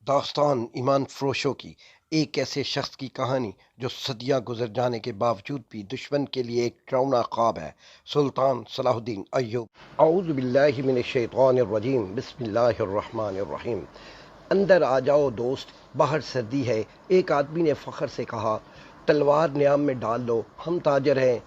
داستان ایمان فروشوں کی ایک ایسے شخص کی کہانی جو صدیاں گزر جانے کے باوجود بھی دشمن کے لیے ایک ڈراؤنا خواب ہے۔ سلطان صلاح الدین ایوب۔ اعوذ باللہ من الشیطان الرجیم، بسم اللہ الرحمن الرحیم۔ اندر آ جاؤ دوست، باہر سردی ہے، ایک آدمی نے فخر سے کہا۔ تلوار نیام میں ڈال لو، ہم تاجر ہیں،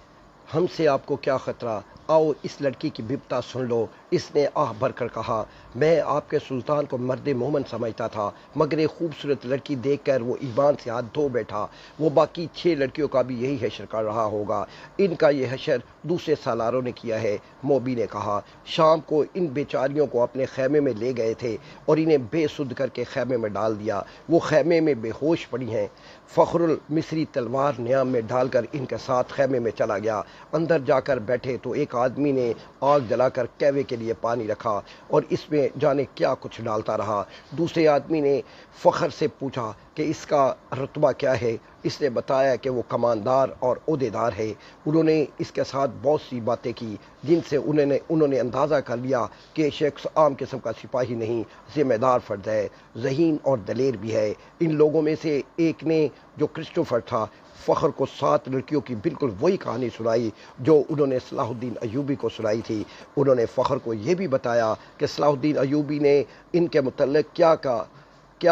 ہم سے آپ کو کیا خطرہ؟ آؤ اس لڑکی کی بپتا سن لو۔ اس نے آہ بھر کر کہا، میں آپ کے سلطان کو مرد مومن سمجھتا تھا، مگر ایک خوبصورت لڑکی دیکھ کر وہ ایمان سے ہاتھ دھو بیٹھا۔ وہ باقی 6 لڑکیوں کا بھی یہی حشر کر رہا ہوگا، ان کا یہ حشر دوسرے سالاروں نے کیا ہے۔ موبی نے کہا، شام کو ان بیچاریوں کو اپنے خیمے میں لے گئے تھے اور انہیں بے سدھ کر کے خیمے میں ڈال دیا، وہ خیمے میں بے ہوش پڑی ہیں۔ فخر المصری تلوار نیام میں ڈال کر ان کے ساتھ خیمے میں چلا گیا۔ اندر جا کر بیٹھے تو ایک آدمی نے آگ جلا کر کیوے کے لیے پانی رکھا اور اس میں جانے کیا کچھ ڈالتا رہا۔ دوسرے آدمی نے فخر سے پوچھا کہ اس کا رتبہ کیا ہے؟ اس نے بتایا کہ وہ کماندار اور عہدیدار ہے۔ انہوں نے اس کے ساتھ بہت سی باتیں کی جن سے انہوں نے اندازہ کر لیا کہ یہ شخص عام قسم کا سپاہی نہیں، ذمہ دار فرد ہے، ذہین اور دلیر بھی ہے۔ ان لوگوں میں سے ایک نے، جو کرسٹوفر تھا، فخر کو 7 لڑکیوں کی بالکل وہی کہانی سنائی جو انہوں نے صلاح الدین ایوبی کو سنائی تھی۔ انہوں نے فخر کو یہ بھی بتایا کہ صلاح الدین ایوبی نے ان کے متعلق کیا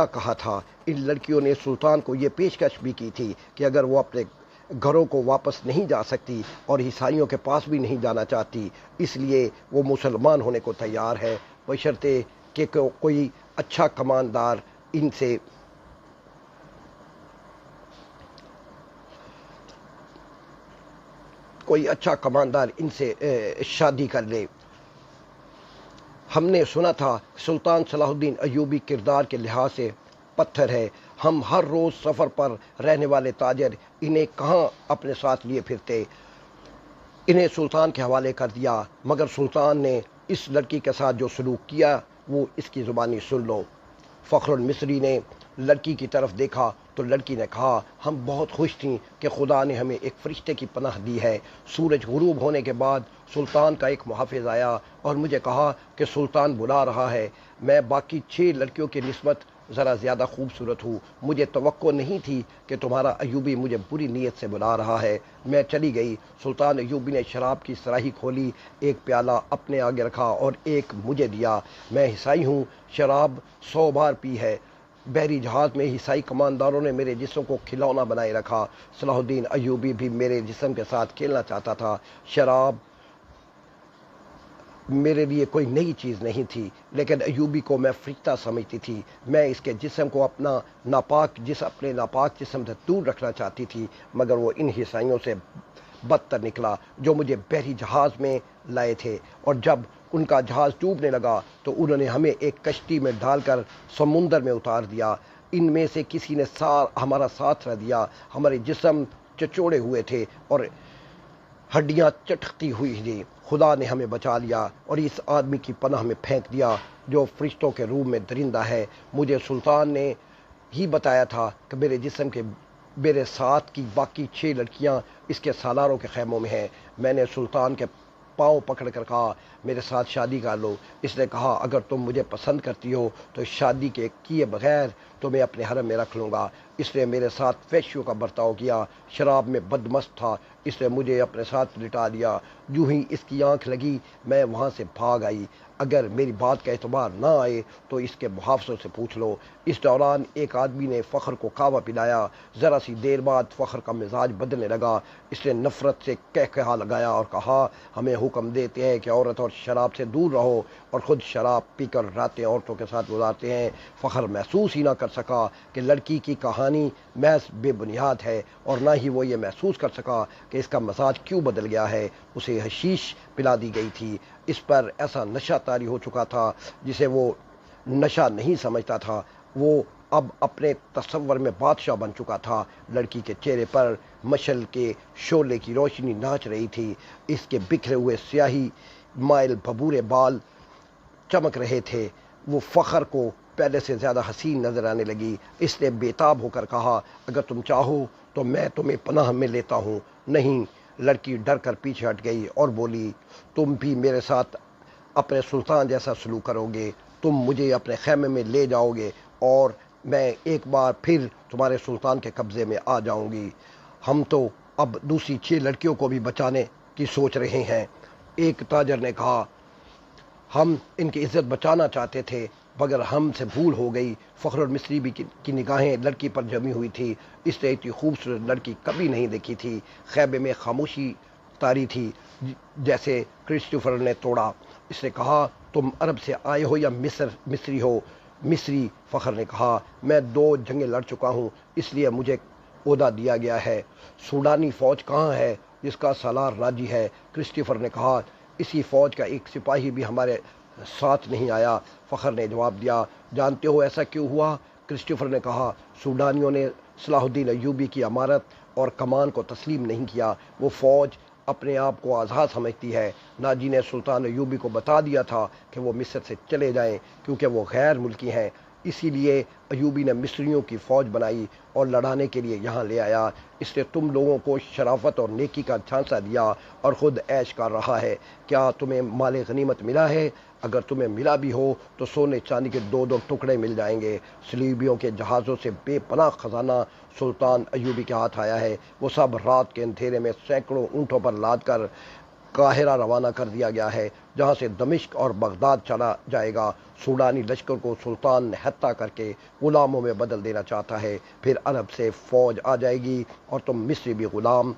کہا تھا۔ ان لڑکیوں نے سلطان کو یہ پیشکش بھی کی تھی کہ اگر وہ اپنے گھروں کو واپس نہیں جا سکتی اور عیسائیوں کے پاس بھی نہیں جانا چاہتی، اس لیے وہ مسلمان ہونے کو تیار ہے، بشرطے کہ کوئی اچھا کماندار ان سے شادی کر لے۔ ہم نے سنا تھا سلطان صلاح الدین ایوبی کردار کے لحاظ سے پتھر ہے۔ ہم ہر روز سفر پر رہنے والے تاجر انہیں کہاں اپنے ساتھ لیے پھرتے، انہیں سلطان کے حوالے کر دیا، مگر سلطان نے اس لڑکی کے ساتھ جو سلوک کیا وہ اس کی زبانی سن لو۔ فخر المصری نے لڑکی کی طرف دیکھا تو لڑکی نے کہا، ہم بہت خوش تھیں کہ خدا نے ہمیں ایک فرشتے کی پناہ دی ہے۔ سورج غروب ہونے کے بعد سلطان کا ایک محافظ آیا اور مجھے کہا کہ سلطان بلا رہا ہے۔ میں باقی 6 لڑکیوں کی نسبت ذرا زیادہ خوبصورت ہوں، مجھے توقع نہیں تھی کہ تمہارا ایوبی مجھے بری نیت سے بلا رہا ہے۔ میں چلی گئی۔ سلطان ایوبی نے شراب کی صراحی کھولی، ایک پیالہ اپنے آگے رکھا اور ایک مجھے دیا۔ میں عیسائی ہوں، شراب 100 بار پی ہے۔ بحری جہاز میں عیسائی کمانداروں نے میرے جسم کو کھلونا بنائے رکھا۔ صلاح الدین ایوبی بھی میرے جسم کے ساتھ کھیلنا چاہتا تھا۔ شراب میرے لیے کوئی نئی چیز نہیں تھی، لیکن ایوبی کو میں فرشتہ سمجھتی تھی۔ میں اس کے جسم کو اپنے ناپاک جسم سے دور رکھنا چاہتی تھی، مگر وہ ان عیسائیوں سے بدتر نکلا جو مجھے بحری جہاز میں لائے تھے، اور جب ان کا جہاز ڈوبنے لگا تو انہوں نے ہمیں ایک کشتی میں ڈال کر سمندر میں اتار دیا۔ ان میں سے کسی نے ہمارا ساتھ نہ دیا، ہمارے جسم چچوڑے ہوئے تھے اور ہڈیاں چٹکتی ہوئی تھیں۔ خدا نے ہمیں بچا لیا اور اس آدمی کی پناہ میں پھینک دیا جو فرشتوں کے روم میں درندہ ہے۔ مجھے سلطان نے ہی بتایا تھا کہ میرے ساتھ کی باقی 6 لڑکیاں اس کے سالاروں کے خیموں میں ہیں۔ میں نے سلطان کے پاؤں پکڑ کر کہا، میرے ساتھ شادی کر لو۔ اس نے کہا، اگر تم مجھے پسند کرتی ہو تو شادی کے کیے بغیر تمہیں اپنے حرم میں رکھ لوں گا۔ اس نے میرے ساتھ وحشیوں کا برتاؤ کیا، شراب میں بدمست تھا، اس نے مجھے اپنے ساتھ لٹا لیا۔ جو ہی اس کی آنکھ لگی میں وہاں سے بھاگ آئی۔ اگر میری بات کا اعتبار نہ آئے تو اس کے محافظوں سے پوچھ لو۔ اس دوران ایک آدمی نے فخر کو کعوہ پلایا۔ ذرا سی دیر بعد فخر کا مزاج بدلنے لگا۔ اس نے نفرت سے کہا لگایا اور کہا، ہمیں حکم دیتے ہیں کہ عورت اور شراب سے دور رہو، اور خود شراب پی کر راتیں عورتوں کے ساتھ گزارتے ہیں۔ فخر محسوس ہی نہ کر سکا کہ لڑکی کی کہانی محض بے بنیاد ہے، اور نہ ہی وہ یہ محسوس کر سکا کہ اس کا مزاج کیوں بدل گیا ہے۔ اسے حشیش پلا دی گئی تھی۔ اس پر ایسا نشہ طاری ہو چکا تھا جسے وہ نشہ نہیں سمجھتا تھا۔ وہ اب اپنے تصور میں بادشاہ بن چکا تھا۔ لڑکی کے چہرے پر مشعل کے شعلے کی روشنی ناچ رہی تھی۔ اس کے بکھرے ہوئے سیاہی مائل بھبورے بال چمک رہے تھے۔ وہ فخر کو پہلے سے زیادہ حسین نظر آنے لگی۔ اس نے بےتاب ہو کر کہا، اگر تم چاہو تو میں تمہیں پناہ میں لیتا ہوں۔ نہیں۔ لڑکی ڈر کر پیچھے ہٹ گئی اور بولی، تم بھی میرے ساتھ اپنے سلطان جیسا سلوک کرو گے، تم مجھے اپنے خیمے میں لے جاؤ گے اور میں ایک بار پھر تمہارے سلطان کے قبضے میں آ جاؤں گی۔ ہم تو اب دوسری 6 لڑکیوں کو بھی بچانے کی سوچ رہے ہیں۔ ایک تاجر نے کہا، ہم ان کی عزت بچانا چاہتے تھے مگر ہم سے بھول ہو گئی۔ فخر المصری بھی کی نگاہیں لڑکی پر جمی ہوئی تھی۔ اس نے اتنی خوبصورت لڑکی کبھی نہیں دیکھی تھی۔ خیمے میں خاموشی طاری تھی جیسے کرسٹوفر نے توڑا۔ اس نے کہا، تم عرب سے آئے ہو یا مصری ہو؟ مصری، فخر نے کہا، میں 2 جنگیں لڑ چکا ہوں اس لیے مجھے عہدہ دیا گیا ہے۔ سوڈانی فوج کہاں ہے جس کا سالار راجی ہے؟ کرسٹوفر نے کہا، اسی فوج کا ایک سپاہی بھی ہمارے ساتھ نہیں آیا۔ فخر نے جواب دیا، جانتے ہو ایسا کیوں ہوا؟ کرسٹوفر نے کہا، سوڈانیوں نے صلاح الدین ایوبی کی عمارت اور کمان کو تسلیم نہیں کیا۔ وہ فوج اپنے آپ کو آزاد سمجھتی ہے۔ ناجی نے سلطان ایوبی کو بتا دیا تھا کہ وہ مصر سے چلے جائیں کیونکہ وہ غیر ملکی ہیں۔ اسی لیے ایوبی نے مصریوں کی فوج بنائی اور لڑانے کے لیے یہاں لے آیا۔ اس نے تم لوگوں کو شرافت اور نیکی کا جھانسا دیا اور خود عیش کر رہا ہے۔ کیا تمہیں مال غنیمت ملا ہے؟ اگر تمہیں ملا بھی ہو تو سونے چاندی کے 2 ٹکڑے مل جائیں گے۔ صلیبیوں کے جہازوں سے بے پناہ خزانہ سلطان ایوبی کے ہاتھ آیا ہے۔ وہ سب رات کے اندھیرے میں سینکڑوں اونٹوں پر لاد کر قاہرہ روانہ کر دیا گیا ہے، جہاں سے دمشق اور بغداد چلا جائے گا۔ سوڈانی لشکر کو سلطان نہتا کر کے غلاموں میں بدل دینا چاہتا ہے۔ پھر عرب سے فوج آ جائے گی اور تم مصری بھی غلام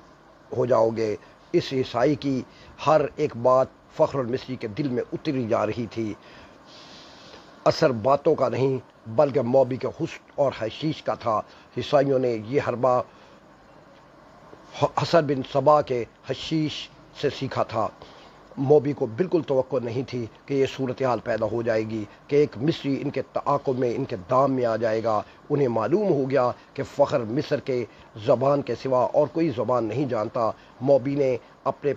ہو جاؤ گے۔ اس عیسائی کی ہر ایک بات فخر المصری کے دل میں اتری جا رہی تھی۔ اثر باتوں کا نہیں بلکہ موبی کے حسن اور حشیش کا تھا۔ عیسائیوں نے یہ حربہ حسن بن صبا کے حشیش سے سیکھا تھا۔ موبی کو بالکل توقع نہیں تھی کہ یہ صورتحال پیدا ہو جائے گی کہ ایک مصری ان کے تعاقب میں، ان کے دام میں آ جائے گا۔ انہیں معلوم ہو گیا کہ فخر مصر کے زبان کے سوا اور کوئی زبان نہیں جانتا۔ موبی نے اپنے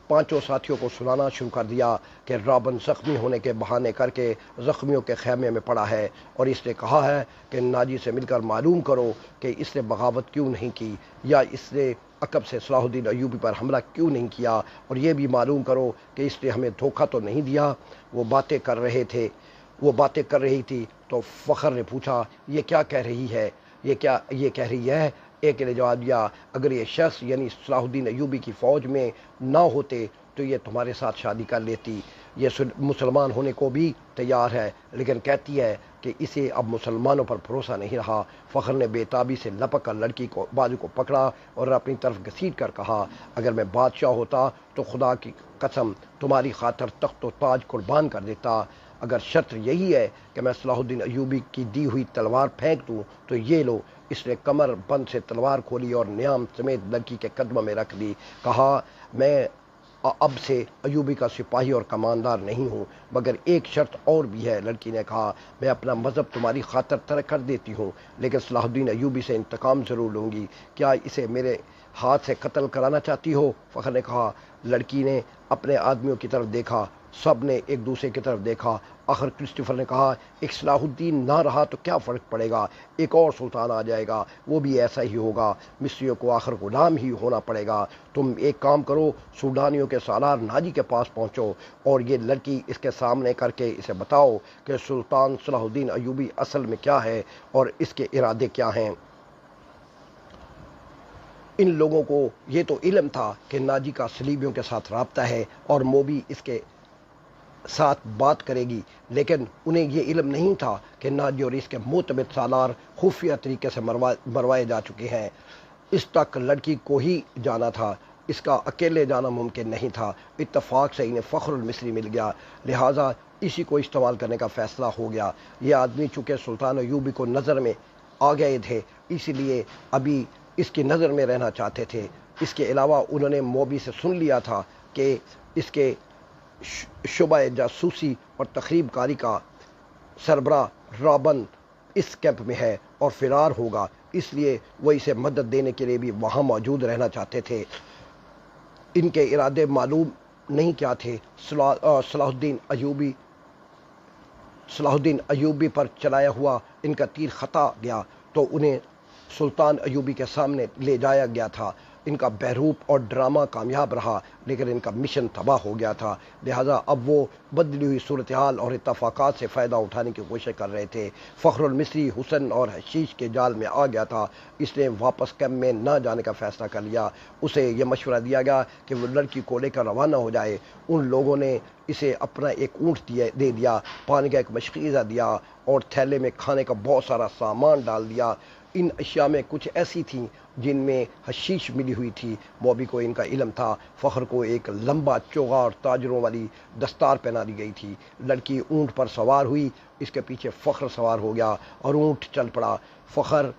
5 ساتھیوں کو سنانا شروع کر دیا کہ رابن زخمی ہونے کے بہانے کر کے زخمیوں کے خیمے میں پڑا ہے اور اس نے کہا ہے کہ ناجی سے مل کر معلوم کرو کہ اس نے بغاوت کیوں نہیں کی یا اس نے عقب سے صلاح الدین ایوبی پر حملہ کیوں نہیں کیا، اور یہ بھی معلوم کرو کہ اس نے ہمیں دھوکہ تو نہیں دیا۔ وہ باتیں کر رہی تھی تو فخر نے پوچھا، یہ کیا کہہ رہی ہے؟ یہ کہہ رہی ہے۔ ایک نے جواب دیا، اگر یہ شخص یعنی صلاح الدین ایوبی کی فوج میں نہ ہوتے تو یہ تمہارے ساتھ شادی کر لیتی۔ یہ مسلمان ہونے کو بھی تیار ہے لیکن کہتی ہے کہ اسے اب مسلمانوں پر بھروسہ نہیں رہا۔ فخر نے بے تابی سے لپک کر لڑکی کو بازو کو پکڑا اور اپنی طرف گھسیٹ کر کہا، اگر میں بادشاہ ہوتا تو خدا کی قسم تمہاری خاطر تخت و تاج قربان کر دیتا۔ اگر شرط یہی ہے کہ میں صلاح الدین ایوبی کی دی ہوئی تلوار پھینک دوں تو یہ لو۔ اس نے کمر بند سے تلوار کھولی اور نیام سمیت لڑکی کے قدموں میں رکھ دی۔ کہا، میں اب سے ایوبی کا سپاہی اور کماندار نہیں ہوں مگر ایک شرط اور بھی ہے۔ لڑکی نے کہا، میں اپنا مذہب تمہاری خاطر ترک کر دیتی ہوں لیکن صلاح الدین ایوبی سے انتقام ضرور لوں گی۔ کیا اسے میرے ہاتھ سے قتل کرانا چاہتی ہو؟ فخر نے کہا۔ لڑکی نے اپنے آدمیوں کی طرف دیکھا، سب نے ایک دوسرے کی طرف دیکھا۔ آخر کرسٹوفر نے کہا، ایک صلاح الدین نہ رہا تو کیا فرق پڑے گا، ایک اور سلطان آ جائے گا، وہ بھی ایسا ہی ہوگا، مصریوں کو آخر غلام ہی ہونا پڑے گا۔ تم ایک کام کرو، سوڈانیوں کے سالار ناجی کے پاس پہنچو اور یہ لڑکی اس کے سامنے کر کے اسے بتاؤ کہ سلطان صلاح الدین ایوبی اصل میں کیا ہے اور اس کے ارادے کیا ہیں۔ ان لوگوں کو یہ تو علم تھا کہ ناجی کا صلیبیوں کے ساتھ رابطہ ہے اور موبی اس کے ساتھ بات کرے گی، لیکن انہیں یہ علم نہیں تھا کہ ناجی اور اس کے معتمد سالار خفیہ طریقے سے مروائے جا چکے ہیں۔ اس تک لڑکی کو ہی جانا تھا، اس کا اکیلے جانا ممکن نہیں تھا۔ اتفاق سے انہیں فخر المصری مل گیا، لہٰذا اسی کو استعمال کرنے کا فیصلہ ہو گیا۔ یہ آدمی چونکہ سلطان ایوبی کو نظر میں آ گئے تھے اس لیے ابھی اس کی نظر میں رہنا چاہتے تھے۔ اس کے علاوہ انہوں نے موبی سے سن لیا تھا کہ اس کے شعبہ جاسوسی اور تخریب کاری کا سربراہ رابن اس کیمپ میں ہے اور فرار ہوگا، اس لیے وہ اسے مدد دینے کے لیے بھی وہاں موجود رہنا چاہتے تھے۔ ان کے ارادے معلوم نہیں کیا تھے۔ صلاح الدین ایوبی پر چلایا ہوا ان کا تیر خطا گیا تو انہیں سلطان ایوبی کے سامنے لے جایا گیا تھا۔ ان کا بہروپ اور ڈرامہ کامیاب رہا، لیکن ان کا مشن تباہ ہو گیا تھا۔ لہٰذا اب وہ بدلی ہوئی صورتحال اور اتفاقات سے فائدہ اٹھانے کی کوشش کر رہے تھے۔ فخر المصری حسن اور حشیش کے جال میں آ گیا تھا۔ اس نے واپس کیمپ میں نہ جانے کا فیصلہ کر لیا۔ اسے یہ مشورہ دیا گیا کہ وہ لڑکی کو لے کر روانہ ہو جائے۔ ان لوگوں نے اسے اپنا ایک اونٹ دے دیا، پانی کا ایک مشکیزہ دیا اور تھیلے میں کھانے کا بہت سارا سامان ڈال دیا۔ ان اشیاء میں کچھ ایسی تھیں جن میں حشیش ملی ہوئی تھی۔ موبی کو ان کا علم تھا۔ فخر کو ایک لمبا چوغا اور تاجروں والی دستار پہنا دی گئی تھی۔ لڑکی اونٹ پر سوار ہوئی، اس کے پیچھے فخر سوار ہو گیا اور اونٹ چل پڑا۔ فخر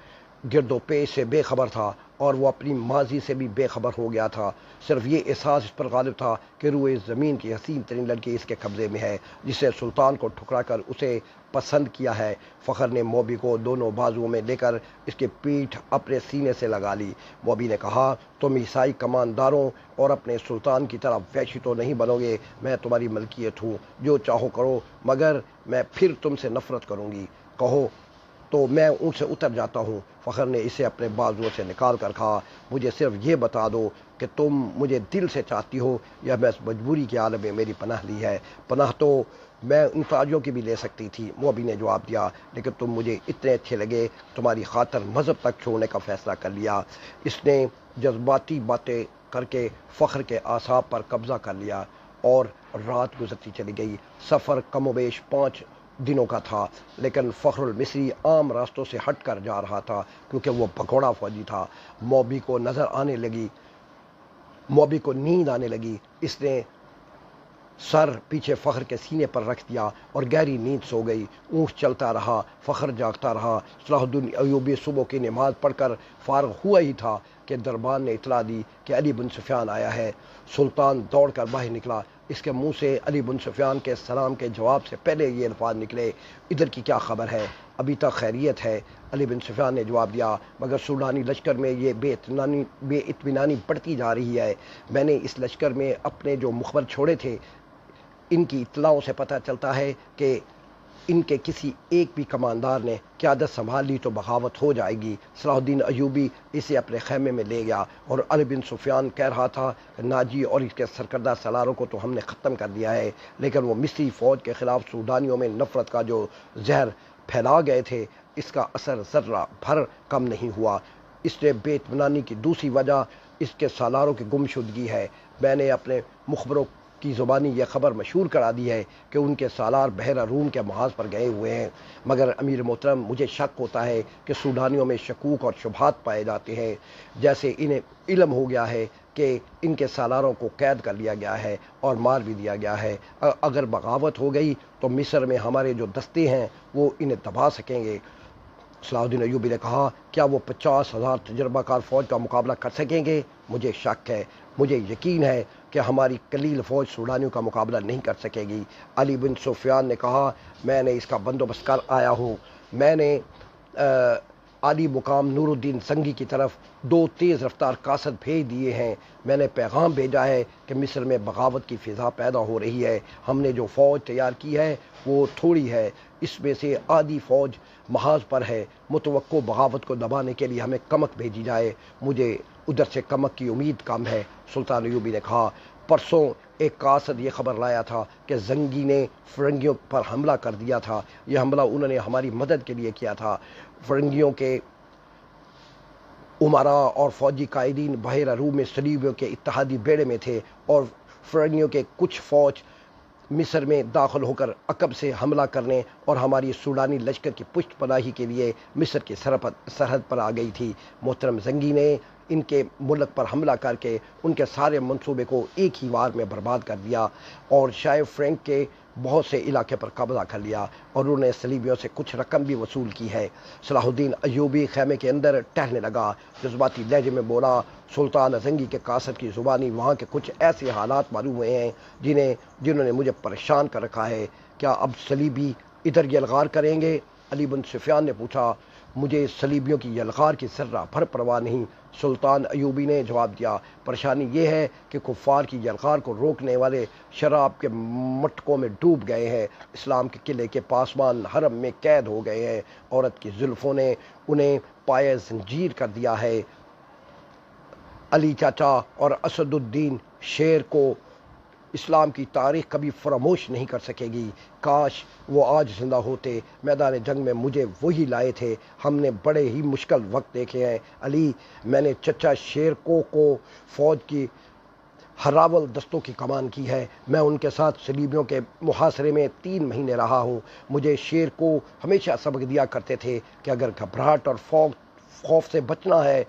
گرد و پیش سے بے خبر تھا اور وہ اپنی ماضی سے بھی بے خبر ہو گیا تھا۔ صرف یہ احساس اس پر غالب تھا کہ روئے زمین کی حسین ترین لڑکی اس کے قبضے میں ہے، جسے سلطان کو ٹھکرا کر اسے پسند کیا ہے۔ فخر نے موبی کو دونوں بازوؤں میں لے کر اس کی پیٹھ اپنے سینے سے لگا لی۔ موبی نے کہا، تم عیسائی کمانداروں اور اپنے سلطان کی طرح وحشی تو نہیں بنو گے۔ میں تمہاری ملکیت ہوں، جو چاہو کرو، مگر میں پھر تم سے نفرت کروں گی۔ کہو تو میں اونٹ سے اتر جاتا ہوں۔ فخر نے اسے اپنے بازوؤں سے نکال کر کہا، مجھے صرف یہ بتا دو کہ تم مجھے دل سے چاہتی ہو یا میں اس مجبوری کے عالم میں میری پناہ لی ہے۔ پناہ تو میں ان تاجوں کی بھی لے سکتی تھی، موبی نے جواب دیا، لیکن تم مجھے اتنے اچھے لگے، تمہاری خاطر مذہب تک چھوڑنے کا فیصلہ کر لیا۔ اس نے جذباتی باتیں کر کے فخر کے اعصاب پر قبضہ کر لیا اور رات گزرتی چلی گئی۔ سفر کم و بیش 5 دنوں کا تھا، لیکن فخر المصری عام راستوں سے ہٹ کر جا رہا تھا کیونکہ وہ بھگوڑا فوجی تھا۔ موبی کو نیند آنے لگی۔ اس نے سر پیچھے فخر کے سینے پر رکھ دیا اور گہری نیند سو گئی۔ اونٹ چلتا رہا، فخر جاگتا رہا۔ صلاح الدین ایوبی صبح کی نماز پڑھ کر فارغ ہوا ہی تھا کہ دربان نے اطلاع دی کہ علی بن سفیان آیا ہے۔ سلطان دوڑ کر باہر نکلا۔ اس کے منہ سے علی بن سفیان کے سلام کے جواب سے پہلے یہ الفاظ نکلے، ادھر کی کیا خبر ہے؟ ابھی تک خیریت ہے؟ علی بن سفیان نے جواب دیا، مگر سوڈانی لشکر میں یہ بے اطمینانی بڑھتی جا رہی ہے۔ میں نے اس لشکر میں اپنے جو مخبر چھوڑے تھے، ان کی اطلاعوں سے پتہ چلتا ہے کہ ان کے کسی ایک بھی کماندار نے قیادت سنبھال لی تو بغاوت ہو جائے گی۔ صلاح الدین ایوبی اسے اپنے خیمے میں لے گیا اور علی بن سفیان کہہ رہا تھا کہ ناجی اور اس کے سرکردہ سالاروں کو تو ہم نے ختم کر دیا ہے، لیکن وہ مصری فوج کے خلاف سوڈانیوں میں نفرت کا جو زہر پھیلا گئے تھے، اس کا اثر ذرہ بھر کم نہیں ہوا۔ اس نے بے اطمینانی کی دوسری وجہ اس کے سالاروں کی گمشدگی ہے۔ میں نے اپنے مخبروں کی زبانی یہ خبر مشہور کرا دی ہے کہ ان کے سالار بحیرہ روم کے محاذ پر گئے ہوئے ہیں، مگر امیر محترم مجھے شک ہوتا ہے کہ سوڈانیوں میں شکوک اور شبہات پائے جاتے ہیں، جیسے انہیں علم ہو گیا ہے کہ ان کے سالاروں کو قید کر لیا گیا ہے اور مار بھی دیا گیا ہے۔ اگر بغاوت ہو گئی تو مصر میں ہمارے جو دستے ہیں وہ انہیں دبا سکیں گے۔ صلاح الدین ایوبی نے کہا، کیا وہ 50,000 تجربہ کار فوج کا مقابلہ کر سکیں گے؟ مجھے شک ہے، مجھے یقین ہے کہ ہماری قلیل فوج سوڈانیوں کا مقابلہ نہیں کر سکے گی۔ علی بن سفیان نے کہا، میں نے اس کا بندوبست کر آیا ہوں۔ میں نے عالی مقام نور الدین زنگی کی طرف 2 تیز رفتار قاصد بھیج دیے ہیں۔ میں نے پیغام بھیجا ہے کہ مصر میں بغاوت کی فضا پیدا ہو رہی ہے۔ ہم نے جو فوج تیار کی ہے وہ تھوڑی ہے، اس میں سے آدھی فوج محاذ پر ہے۔ متوقع بغاوت کو دبانے کے لیے ہمیں کمک بھیجی جائے۔ مجھے ادھر سے کمک کی امید کم ہے۔ سلطان ایوبی نے کہا، پرسوں ایک قاصد یہ خبر لایا تھا کہ زنگی نے فرنگیوں پر حملہ کر دیا تھا۔ یہ حملہ انہوں نے ہماری مدد کے لیے کیا تھا۔ فرنگیوں کے امراء اور فوجی قائدین بحیرہ روم میں صلیبیوں کے اتحادی بیڑے میں تھے اور فرنگیوں کے کچھ فوج مصر میں داخل ہو کر عقب سے حملہ کرنے اور ہماری سوڈانی لشکر کی پشت پناہی کے لیے مصر کی سرحد پر آ گئی تھی۔ محترم زنگی نے ان کے ملک پر حملہ کر کے ان کے سارے منصوبے کو ایک ہی وار میں برباد کر دیا اور شاہ فرینک کے بہت سے علاقے پر قبضہ کر لیا اور انہوں نے صلیبیوں سے کچھ رقم بھی وصول کی ہے۔ صلاح الدین ایوبی خیمے کے اندر ٹہلنے لگا، جذباتی لہجے میں بولا، سلطان زنگی کے قاصد کی زبانی وہاں کے کچھ ایسے حالات معلوم ہوئے ہیں جنہوں نے مجھے پریشان کر رکھا ہے۔ کیا اب صلیبی ادھر یلغار کریں گے؟ علی بن سفیان نے پوچھا۔ مجھے صلیبیوں کی یلغار کی ذرہ بھر پرواہ نہیں، سلطان ایوبی نے جواب دیا۔ پریشانی یہ ہے کہ کفار کی یلغار کو روکنے والے شراب کے مٹکوں میں ڈوب گئے ہیں، اسلام کے قلعے کے پاسمان حرم میں قید ہو گئے ہیں، عورت کی زلفوں نے انہیں پائے زنجیر کر دیا ہے۔ علی چاچا اور اسدالدین شیر کو اسلام کی تاریخ کبھی فراموش نہیں کر سکے گی۔ کاش وہ آج زندہ ہوتے، میدان جنگ میں مجھے وہی لائے تھے۔ ہم نے بڑے ہی مشکل وقت دیکھے ہیں علی، میں نے چچا شیر کو فوج کی ہراول دستوں کی کمان کی ہے۔ میں ان کے ساتھ صلیبیوں کے محاصرے میں 3 مہینے رہا ہوں۔ مجھے شیر کو ہمیشہ سبق دیا کرتے تھے کہ اگر گھبراہٹ اور خوف سے بچنا ہے،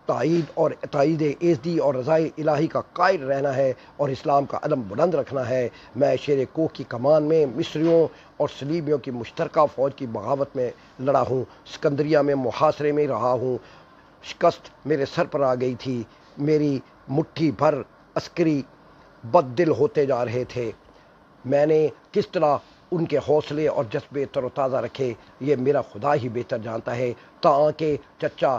تائید ایزدی اور رضائے الہی کا قائل رہنا ہے اور اسلام کا علم بلند رکھنا ہے۔ میں شیر کوہ کی کمان میں مصریوں اور صلیبیوں کی مشترکہ فوج کی بغاوت میں لڑا ہوں، اسکندریہ میں محاصرے میں رہا ہوں۔ شکست میرے سر پر آ گئی تھی، میری مٹھی بھر عسکری بد دل ہوتے جا رہے تھے۔ میں نے کس طرح ان کے حوصلے اور جذبے تر و تازہ رکھے، یہ میرا خدا ہی بہتر جانتا ہے۔ تاکہ چچا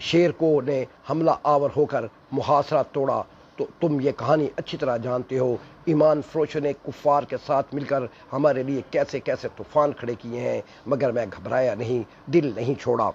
شیر کو نے حملہ آور ہو کر محاصرہ توڑا، تو تم یہ کہانی اچھی طرح جانتے ہو۔ ایمان فروشوں نے کفار کے ساتھ مل کر ہمارے لیے کیسے کیسے طوفان کھڑے کیے ہیں، مگر میں گھبرایا نہیں، دل نہیں چھوڑا۔